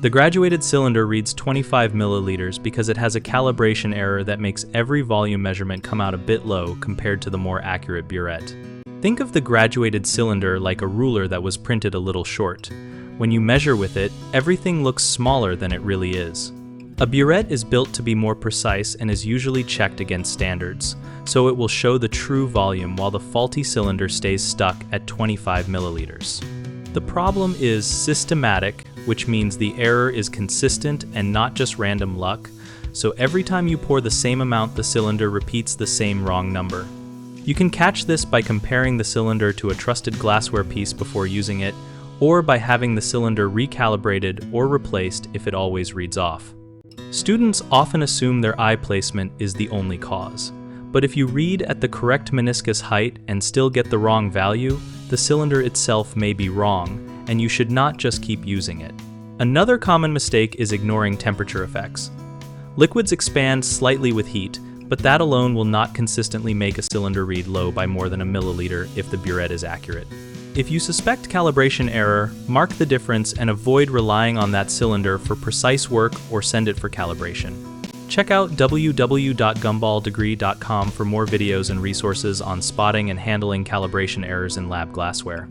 The graduated cylinder reads 25 milliliters because it has a calibration error that makes every volume measurement come out a bit low compared to the more accurate Buret. Think of the graduated cylinder like a ruler that was printed a little short. When you measure with it, everything looks smaller than it really is. A Buret is built to be more precise and is usually checked against standards, so it will show the true volume while the faulty cylinder stays stuck at 25 milliliters. The problem is systematic, which means the error is consistent and not just random luck, so every time you pour the same amount, the cylinder repeats the same wrong number. You can catch this by comparing the cylinder to a trusted glassware piece before using it, or by having the cylinder recalibrated or replaced if it always reads off. Students often assume their eye placement is the only cause, but if you read at the correct meniscus height and still get the wrong value, the cylinder itself may be wrong, and you should not just keep using it. Another common mistake is ignoring temperature effects. Liquids expand slightly with heat, but that alone will not consistently make a cylinder read low by more than a milliliter if the Buret is accurate. If you suspect calibration error, mark the difference and avoid relying on that cylinder for precise work or send it for calibration. Check out www.gumballdegree.com for more videos and resources on spotting and handling calibration errors in lab glassware.